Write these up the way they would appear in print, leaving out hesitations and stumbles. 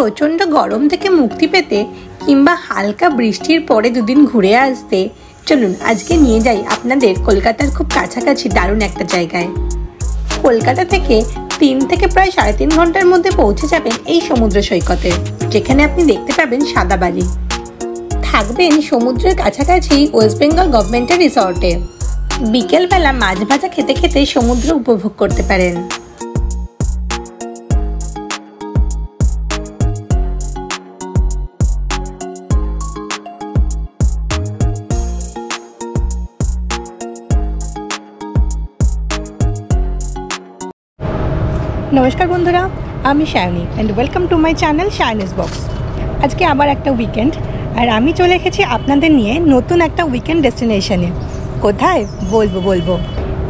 প্রচণ্ড গরম থেকে মুক্তি পেতে কিংবা হালকা বৃষ্টির পরে দুদিন ঘুরে আসতে চলুন আজকে নিয়ে যাই আপনাদের কলকাতার খুব কাছাকাছি দারুণ একটা জায়গায়। কলকাতা থেকে 3 থেকে প্রায় 3.5 ঘন্টার মধ্যে পৌঁছে যাবেন এই সমুদ্র সৈকতে, যেখানে আপনি দেখতে পাবেন সাদা বালি। থাকবেন সমুদ্রের কাছাকাছি ওয়েস্ট বেঙ্গল গভর্নমেন্টের রিসর্টে। বিকেলবেলা মাছ ভাজা খেতে খেতে সমুদ্র উপভোগ করতে পারেন। নমস্কার বন্ধুরা, আমি Sayani and welcome to my channel Shayni's box. আজকে আবার একটা উইকেন্ড আর আমি চলে এসেছি আপনাদের নিয়ে নতুন একটা উইকেন্ড ডেস্টিনেশনে। কোথায় বলবো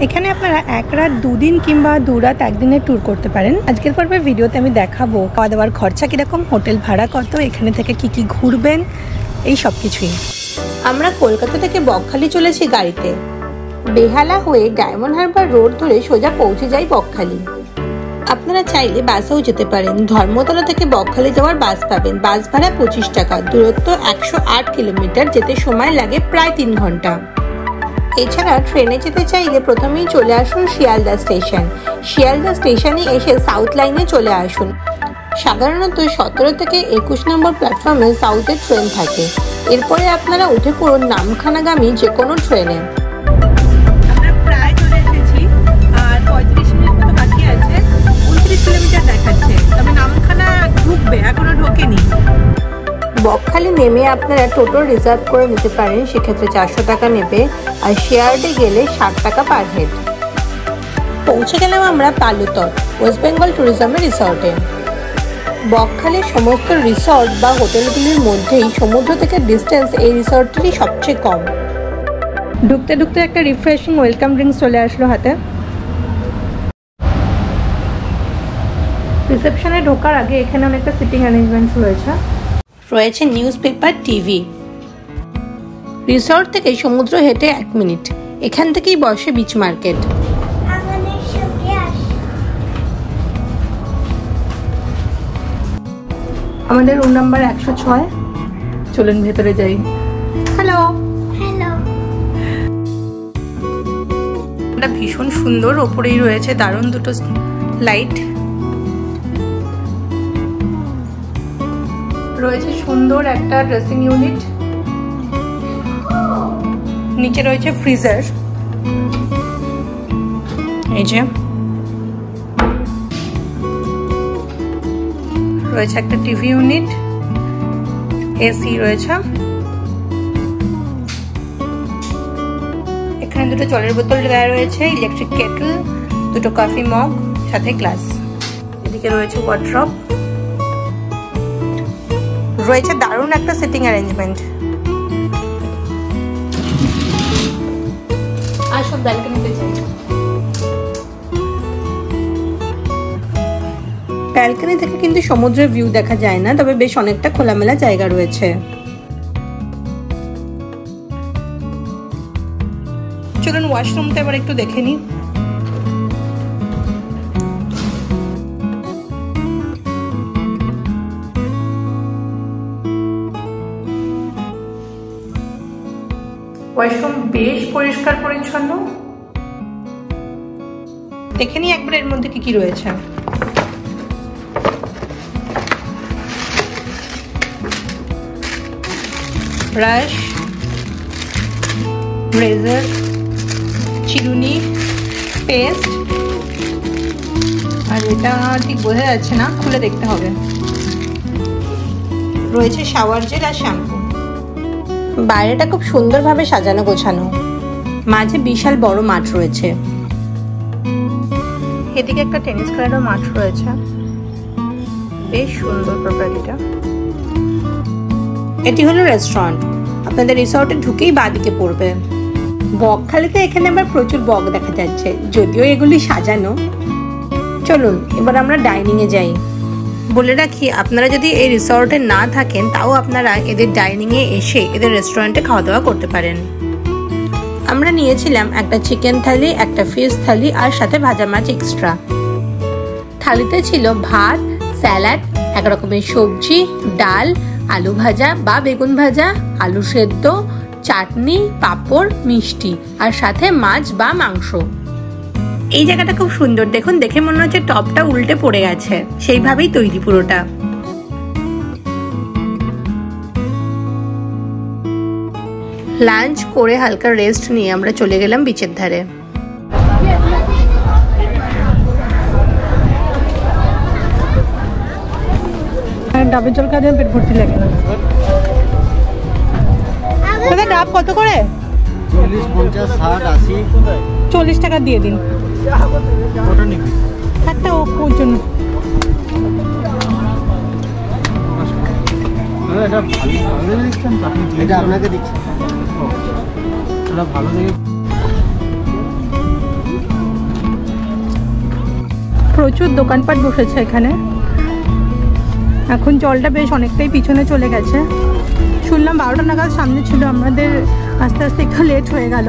এখানে আপনারা 1 রাত 2 দিন কিংবা 2 রাত 1 দিনের ট্যুর করতে পারেন। আজকের পর্বের ভিডিওতে আমি দেখাবো খাওয়া দাওয়ার খরচা কীরকম, হোটেল ভাড়া কত, এখানে থেকে কি ঘুরবেন, এই সব কিছুই। আমরা কলকাতা থেকে বকখালি চলেছি গাড়িতে। বেহালা হয়ে ডায়মন্ড হারবার রোড ধরে সোজা পৌঁছে যাই বকখালি। আপনারা চাইলে বাসেও যেতে পারেন। ধর্মতলা থেকে বকখালি যাওয়ার বাস পাবেন। বাস ভাড়া 25 টাকা। দূরত্ব 108 কিলোমিটার, যেতে সময় লাগে প্রায় 3 ঘন্টা। এছাড়া ট্রেনে যেতে চাইলে প্রথমেই চলে আসুন শিয়ালদা স্টেশন। শিয়ালদা স্টেশনে এসে সাউথ লাইনে চলে আসুন। সাধারণত 17 থেকে 21 নম্বর প্ল্যাটফর্মে সাউথের ট্রেন থাকে। এরপরে আপনারা উঠে পড়ুন নামখানাগামী যে কোনো ট্রেনে। বকখালি নেমে আপনারা টোটো রিজার্ভ করে নিতে পারেন, সেক্ষেত্রে 400 টাকা নেবে, আর শেয়ার্ডে গেলে 60 টাকা পার হেড। পৌঁছে গেলাম আমরা পালুতর ওয়েস্ট বেঙ্গল ট্যুরিজমের রিসর্টে। বকখালির সমস্ত রিসর্ট বা হোটেলগুলির মধ্যেই সমুদ্র থেকে ডিস্টেন্স এই রিসর্টেরই সবচেয়ে কম। ঢুকতে একটা রিফ্রেশিং ওয়েলকাম ড্রিঙ্কস চলে আসলো হাতে। রিসেপশনে ঢোকার আগে এখানে অনেকটা সিটিং অ্যারেঞ্জমেন্টস রয়েছে নিউজ পেপার, টিভি। রিসর্ট থেকে সমুদ্র হেঁটে 1 মিনিট। এখান থেকেই বসে বিচ মার্কেট। আমাদের রুম নাম্বার 106। চলুন ভেতরে যাই। হ্যালো। এটা ভীষণ সুন্দর, ওপরেই রয়েছে দারুণ দুটো লাইট। রয়েছে সুন্দর একটা ড্রেসিং ইউনিট, নিচে রয়েছে ফ্রিজার, এই যে রয়েছে একটা টিভি ইউনিট, এসি রয়েছে। এখানে দুটো জলের বোতল দেওয়া রয়েছে, ইলেকট্রিক কেটল, দুটো কফি মগ, সাথে গ্লাস। এদিকে রয়েছে ওয়ার্ড্রপ, রয়েছে দারুণ একটা সিটিং অ্যারেঞ্জমেন্ট। আর সব ব্যালকনিতে যাই। ব্যালকনি থেকে কিন্তু সমুদ্রের ভিউ দেখা যায় না, তবে বেশ অনেকটা খোলামেলা জায়গা রয়েছে। চলুন ওয়াশরুমটা এবার একটু দেখে নিই। ওয়াশরুম বেশ পরিষ্কার পরিচ্ছন্ন। দেখে নিই একবার এর মধ্যে কি রয়েছে। ব্রাশ, রেজার, চিরুনি, পেস্ট, আর এটা ঠিক বোঝা যাচ্ছে না, খুলে দেখতে হবে। রয়েছে শাওয়ার জেল আর শ্যাম্পু। বাইরেটা খুব সুন্দরভাবে সাজানো গোছানো। মাঝে বিশাল বড় মাঠ রয়েছে। এদিকে একটা টেনিস খেলারও মাঠ রয়েছে, বেশ সুন্দর প্রপার্টিটা। এটি হলো রেস্টুরেন্ট। আপনাদের রিসর্টে ঢুকেই বাঁদিকে পড়বে। বকখালিতে এখানে আবার প্রচুর বক দেখা যাচ্ছে, যদিও এগুলি সাজানো। চলুন এবার আমরা ডাইনিং এ যাই। বলে রাখি, আপনারা যদি এই রিসর্টে না থাকেন তাও আপনারা এদের ডাইনিংয়ে এসে এদের রেস্টুরেন্টে খাওয়া দাওয়া করতে পারেন। আমরা নিয়েছিলাম একটা চিকেন থালি, একটা ফিশ থালি আর সাথে ভাজা মাছ এক্সট্রা। থালিতে ছিল ভাত, স্যালাড, এক রকমের সবজি, ডাল, আলু ভাজা বা বেগুন ভাজা, আলু সেদ্ধ, চাটনি, পাঁপড়, মিষ্টি আর সাথে মাছ বা মাংস। এই জায়গাটা খুব সুন্দর, দেখুন দেখে মনে হচ্ছে টপটা উল্টে পড়ে গেছে, সেইভাবেই তৈরি পুরোটা। লাঞ্চ করে হালকা রেস্ট নিয়ে আমরা চলে গেলাম বিচের ধারে। ডাবের জল খাওয়া পেট ভর্তি লাগে না। ডাব কত করে? 40, 50, 60, 80। 40 টাকা দিয়ে দিন একটা ওর জন্য। এটা আপনাকে দিচ্ছি। প্রচুর দোকানপাট বসেছে এখানে। এখন জলটা বেশ অনেকটাই পিছনে চলে গেছে। শুনলাম 12টা নাগাদ সামনে ছিল, আমাদের আস্তে আস্তে একটু লেট হয়ে গেল।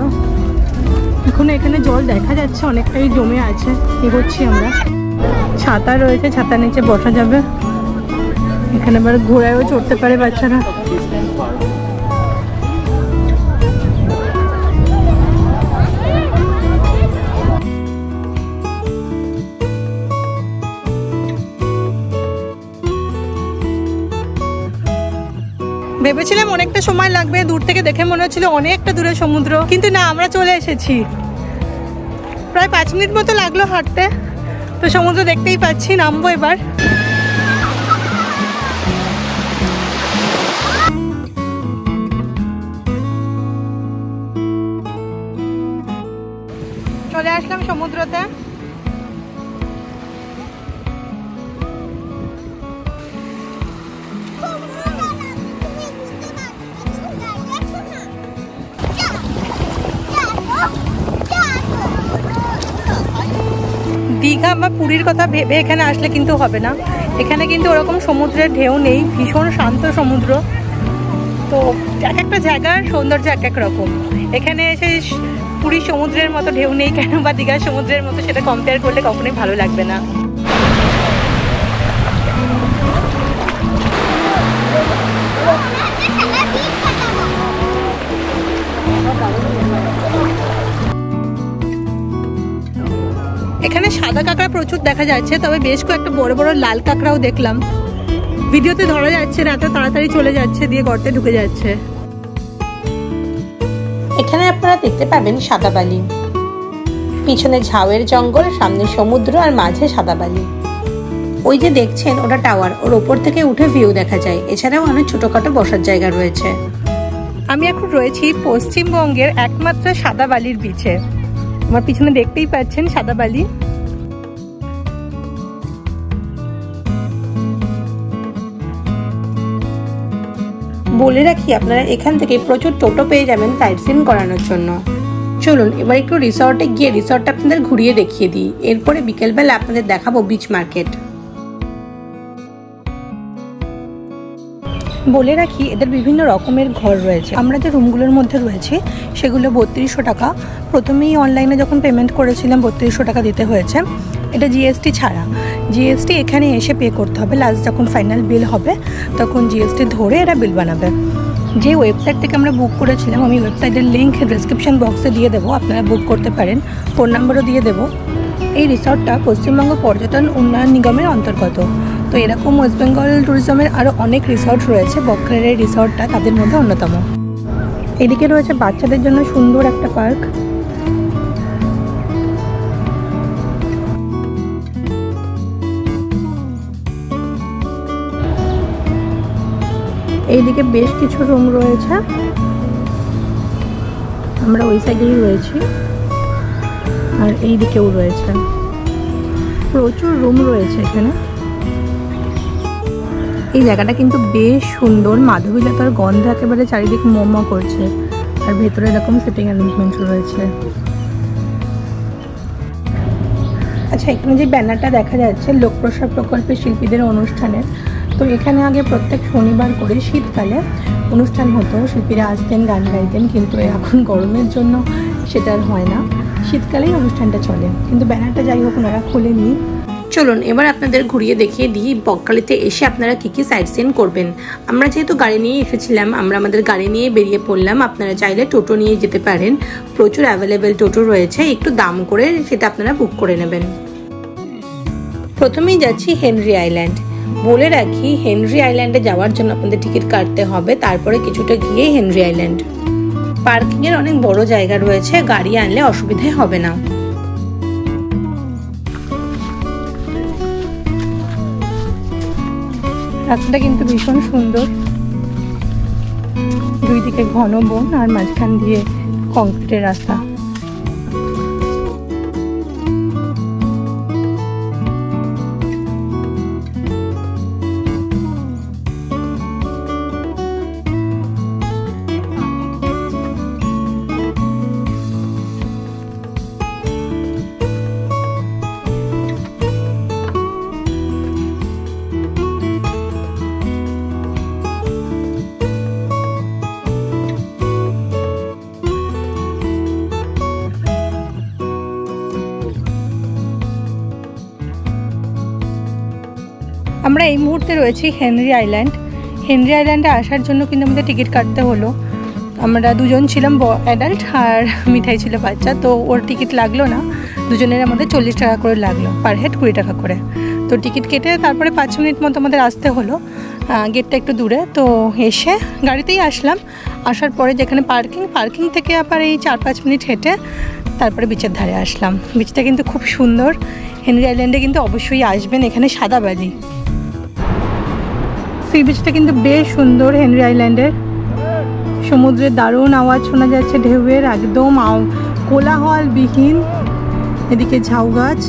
এখন এখানে জল দেখা যাচ্ছে অনেকটাই জমে আছে। এগোচ্ছি আমরা। ছাতা রয়েছে, ছাতা নিচে বসা যাবে। এখানে আবার ঘোড়ায়ও চড়তে পারে বাচ্চারা। ভেবেছিলাম অনেকটা সময় লাগবে, দূর থেকে দেখে মনে হচ্ছিল অনেকটা দূরে সমুদ্র, কিন্তু না, আমরা চলে এসেছি। প্রায় 5 মিনিট মতো লাগলো হাঁটতে। তো সমুদ্র দেখতেই পাচ্ছি, নামবো এবার। চলে আসলাম সমুদ্রতে। দীঘা বা পুরীর কথা ভেবে এখানে আসলে কিন্তু হবে না। এখানে কিন্তু ওরকম সমুদ্রের ঢেউ নেই, ভীষণ শান্ত সমুদ্র। তো এক একটা জায়গার সৌন্দর্য এক এক রকম। এখানে এসে পুরীর সমুদ্রের মতো ঢেউ নেই কেন বা দীঘার সমুদ্রের মতো, সেটা কম্পেয়ার করলে কখনোই ভালো লাগবে না। এখানে সাদা কাঁকড়া প্রচুর দেখা যাচ্ছে, তবে বেশ কয়েকটা বড় বড় লাল কাঁকড়াও দেখলাম। ভিডিওতে ধরা যাচ্ছে না, এত তাড়াতাড়ি চলে যাচ্ছে, দিয়ে গর্তে ঢুকে যাচ্ছে। এখানে আপনারা দেখতে পাবেন সাদা বালি। পিছনে ঝাউয়ের জঙ্গল, সামনে সমুদ্র আর মাঝে সাদা বালি। ওই যে দেখছেন ওটা টাওয়ার, ওর ওপর থেকে উঠে ভিউ দেখা যায়। এছাড়াও অনেক ছোটখাটো বসার জায়গা রয়েছে। আমি এখন রয়েছি পশ্চিমবঙ্গের একমাত্র সাদা বালির বিচে। আমার পিছনে দেখতেই পাচ্ছেন সাদা বালি। বলে রাখি, আপনারা এখান থেকে প্রচুর টোটো পেয়ে যাবেন সাইট সিন করানোর জন্য। চলুন এবার একটু রিসর্টে গিয়ে রিসর্টটা আপনাদের ঘুরিয়ে দেখিয়ে দিই। এরপরে বিকেলবেলা আপনাদের দেখাবো বিচ মার্কেট। বলে রাখি, এদের বিভিন্ন রকমের ঘর রয়েছে। আমরা যে রুমগুলোর মধ্যে রয়েছি সেগুলো 3200 টাকা। প্রথমেই অনলাইনে যখন পেমেন্ট করেছিলাম 3200 টাকা দিতে হয়েছে। এটা জিএসটি ছাড়া। জিএসটি এখানে এসে পে করতে হবে। লাস্ট যখন ফাইনাল বিল হবে তখন জিএসটি ধরে এরা বিল বানাবে। যে ওয়েবসাইট থেকে আমরা বুক করেছিলাম, আমি ওয়েবসাইটের লিঙ্ক ডেসক্রিপশন বক্সে দিয়ে দেবো, আপনারা বুক করতে পারেন। ফোন নাম্বারও দিয়ে দেবো। এই রিসর্টটা পশ্চিমবঙ্গ পর্যটন উন্নয়ন নিগমের অন্তর্গত। তো এরকম ওয়েস্ট বেঙ্গল ট্যুরিজমের আরও অনেক রিসর্ট রয়েছে, বকখালির এই রিসর্টটা তাদের মধ্যে অন্যতম। এদিকে রয়েছে বাচ্চাদের জন্য সুন্দর একটা পার্ক। এইদিকে বেশ কিছু রুম রয়েছে, আমরা ওই সাইডেই রয়েছি, আর এই দিকেও রয়েছে। প্রচুর রুম রয়েছে এখানে। এই জায়গাটা কিন্তু বেশ সুন্দর, মাধবীলতার গন্ধ একেবারে চারিদিক মোমো করছে। আর ভেতরে এরকম সিটিং অ্যারেঞ্জমেন্ট রয়েছে। আচ্ছা, এখানে যে ব্যানারটা দেখা যাচ্ছে লোকপ্রসাদ প্রকল্পের শিল্পীদের অনুষ্ঠানের, তো এখানে আগে প্রত্যেক শনিবার করে শীতকালে অনুষ্ঠান হতো। শিল্পীরা আসতেন, গান গাইতেন, কিন্তু এখন গরমের জন্য সেটা আর হয় না। শীতকালেই অনুষ্ঠানটা চলে, কিন্তু ব্যানারটা যাই হোক ওনারা খোলেননি। চলুন এবার আপনাদের ঘুরিয়ে দেখিয়ে দিই বকখালিতে এসে আপনারা কি কি সাইট সিন করবেন। আমরা যেহেতু গাড়ি নিয়ে এসেছিলাম, আমরা আমাদের গাড়ি নিয়ে বেরিয়ে পড়লাম। আপনারা চাইলে টোটো নিয়ে যেতে পারেন, প্রচুর অ্যাভেলেবেল টোটো রয়েছে, একটু দাম করে সেটা আপনারা বুক করে নেবেন। প্রথমেই যাচ্ছি হেনরি আইল্যান্ড। বলে রাখি, হেনরি আইল্যান্ডে যাওয়ার জন্য আপনাদের টিকিট কাটতে হবে, তারপরে কিছুটা গিয়ে হেনরি আইল্যান্ড। পার্কিং এর অনেক বড় জায়গা রয়েছে, গাড়ি আনলে অসুবিধা হবে না। রাস্তাটা কিন্তু ভীষণ সুন্দর, দুই দিকে ঘন বন আর মাঝখান দিয়ে কংক্রিটের রাস্তা। আমরা এই মুহূর্তে রয়েছি হেনরি আইল্যান্ড। হেনরি আইল্যান্ডে আসার জন্য কিন্তু আমাদের টিকিট কাটতে হলো। আমরা দুজন ছিলাম অ্যাডাল্ট আর মিঠাই ছিল বাচ্চা, তো ওর টিকিট লাগলো না, দুজনের আমাদের 40 টাকা করে লাগলো, পার হেড 20 টাকা করে। তো টিকিট কেটে তারপরে 5 মিনিট মতো আমাদের আসতে হলো, গেটটা একটু দূরে। তো এসে গাড়িতেই আসলাম, আসার পরে যেখানে পার্কিং থেকে আবার এই 4-5 মিনিট হেঁটে তারপরে বিচের ধারে আসলাম। বিচটা কিন্তু খুব সুন্দর। হেনরি আইল্যান্ডে কিন্তু অবশ্যই আসবেন, এখানে সাদা বালি। সি বিচটা কিন্তু বেশ সুন্দর। হেনরি আইল্যান্ডের সমুদ্রের দারুণ আওয়াজ শোনা যাচ্ছে, ঢেউয়ের একদম কোলাহলবিহীন। এদিকে ঝাউ গাছ।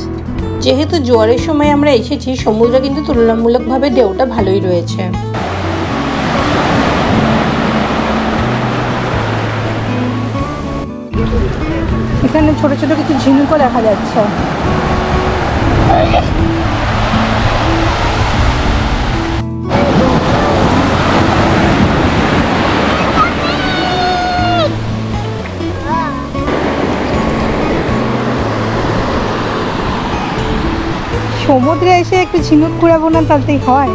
যেহেতু জোয়ারের সময় আমরা এসেছি, সমুদ্রে কিন্তু তুলনামূলকভাবে ঢেউটা ভালোই রয়েছে। এখানে ছোট ছোট কিছু ঝিনুকও দেখা যাচ্ছে। সমুদ্রে এসে একটু ঝিনুক কুড়াবো না তাতেই হয়।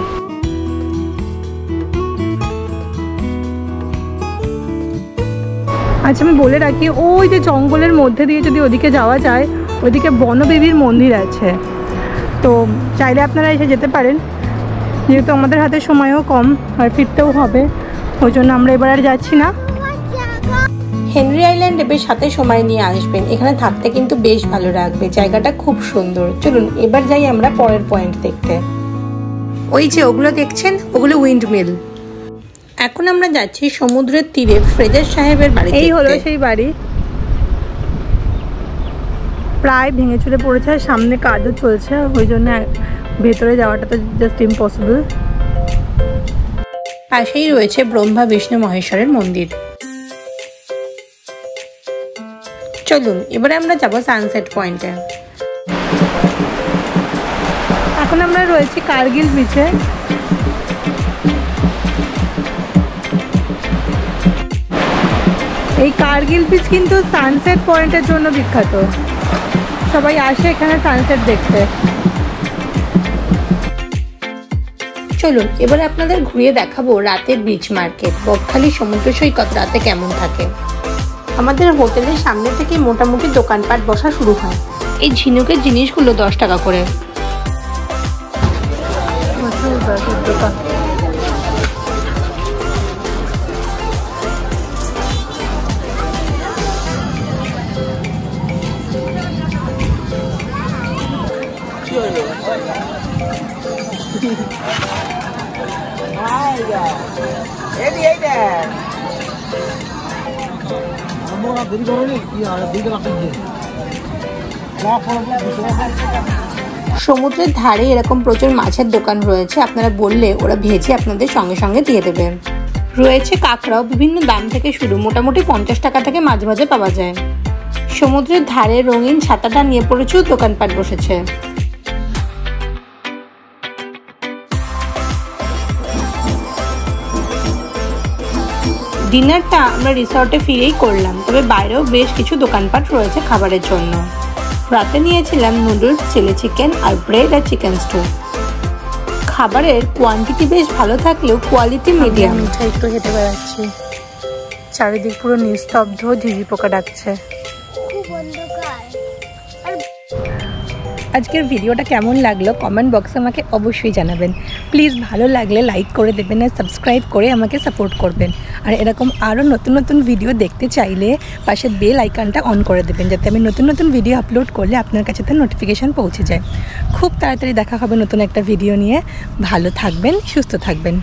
আচ্ছা, আমি বলে রাখি, ওই যে জঙ্গলের মধ্যে দিয়ে যদি ওদিকে যাওয়া যায়, ওইদিকে বনদেবীর মন্দির আছে, তো চাইলে আপনারা এসে যেতে পারেন। যেহেতু আমাদের হাতে সময়ও কম আর ফিরতেও হবে, ওই জন্য আমরা এবার আর যাচ্ছি না। হেনরি আইল্যান্ডে বেশ হাতে সময় নিয়ে আসবেন, এখানে থাকতে কিন্তু বেশ ভালো লাগবে, জায়গাটা খুব সুন্দর। চলুন এবার যাই আমরা পরের পয়েন্ট দেখতে। ওই যে ওগুলো দেখছেন, ওগুলো উইন্ড মিল। এখন আমরা যাচ্ছি সমুদ্রের তীরে ফ্রেজার সাহেবের বাড়ি। এই হলো সেই বাড়ি, প্রায় ভেঙে চুরে পড়েছে, সামনে কাজও চলছে, ওই জন্য ভেতরে যাওয়াটা তো জাস্ট ইম্পসিবল। পাশেই রয়েছে ব্রহ্মা বিষ্ণু মহেশ্বরের মন্দির। চলুন এবারে আমরা যাব সানসেট পয়েন্টে। এখন আমরা রয়েছি কার্গিল বিচে। এই কার্গিল বিচ কিন্তু সানসেট পয়েন্টের জন্য বিখ্যাত, সবাই আসে এখানে সানসেট দেখতে। চলুন এবারে আপনাদের ঘুরিয়ে দেখাবো রাতের বিচ মার্কেট। বকখালি সমুদ্র সৈকত রাতে কেমন থাকে। আমাদের হোটেলের সামনে থেকে মোটামুটি দোকানপাট বসা শুরু হয়। এই ঝিনুকের জিনিসগুলো 10 টাকা করে। সমুদ্রের ধারে এরকম প্রচুর মাছের দোকান রয়েছে, আপনারা বললে ওরা ভেজে আপনাদের সঙ্গে সঙ্গে দিয়ে দেবে। রয়েছে কাঁকড়াও, বিভিন্ন দাম থেকে শুরু, মোটামুটি 50 টাকা থেকে মাঝে মাঝে পাওয়া যায়। সমুদ্রের ধারে রঙিন ছাতাটা নিয়ে প্রচুর দোকানপাট বসেছে। ডিনারটা আমরা রিসর্টে ফিরেই করলাম, তবে বাইরেও বেশ কিছু দোকানপাট রয়েছে খাবারের জন্য। রাতে নিয়েছিলাম নুডলস, চিলি চিকেন আর ব্রেড আর চিকেন স্টু। খাবারের কোয়ান্টিটি বেশ ভালো থাকলেও কোয়ালিটি মিডিয়াম। মিঠাই একটু হেঁটে বেড়াচ্ছি, চারিদিক পুরো নিস্তব্ধ, ঝিঝি পোকা ডাকছে। আজকের ভিডিওটা কেমন লাগলো কমেন্ট বক্সে আমাকে অবশ্যই জানাবেন। প্লিজ ভালো লাগলে লাইক করে দেবেন আর সাবস্ক্রাইব করে আমাকে সাপোর্ট করবেন। আর এরকম আরও নতুন নতুন ভিডিও দেখতে চাইলে পাশে বেল আইকনটা অন করে দেবেন, যাতে আমি নতুন নতুন ভিডিও আপলোড করলে আপনার কাছে তার নোটিফিকেশান পৌঁছে যায়। খুব তাড়াতাড়ি দেখা হবে নতুন একটা ভিডিও নিয়ে। ভালো থাকবেন, সুস্থ থাকবেন।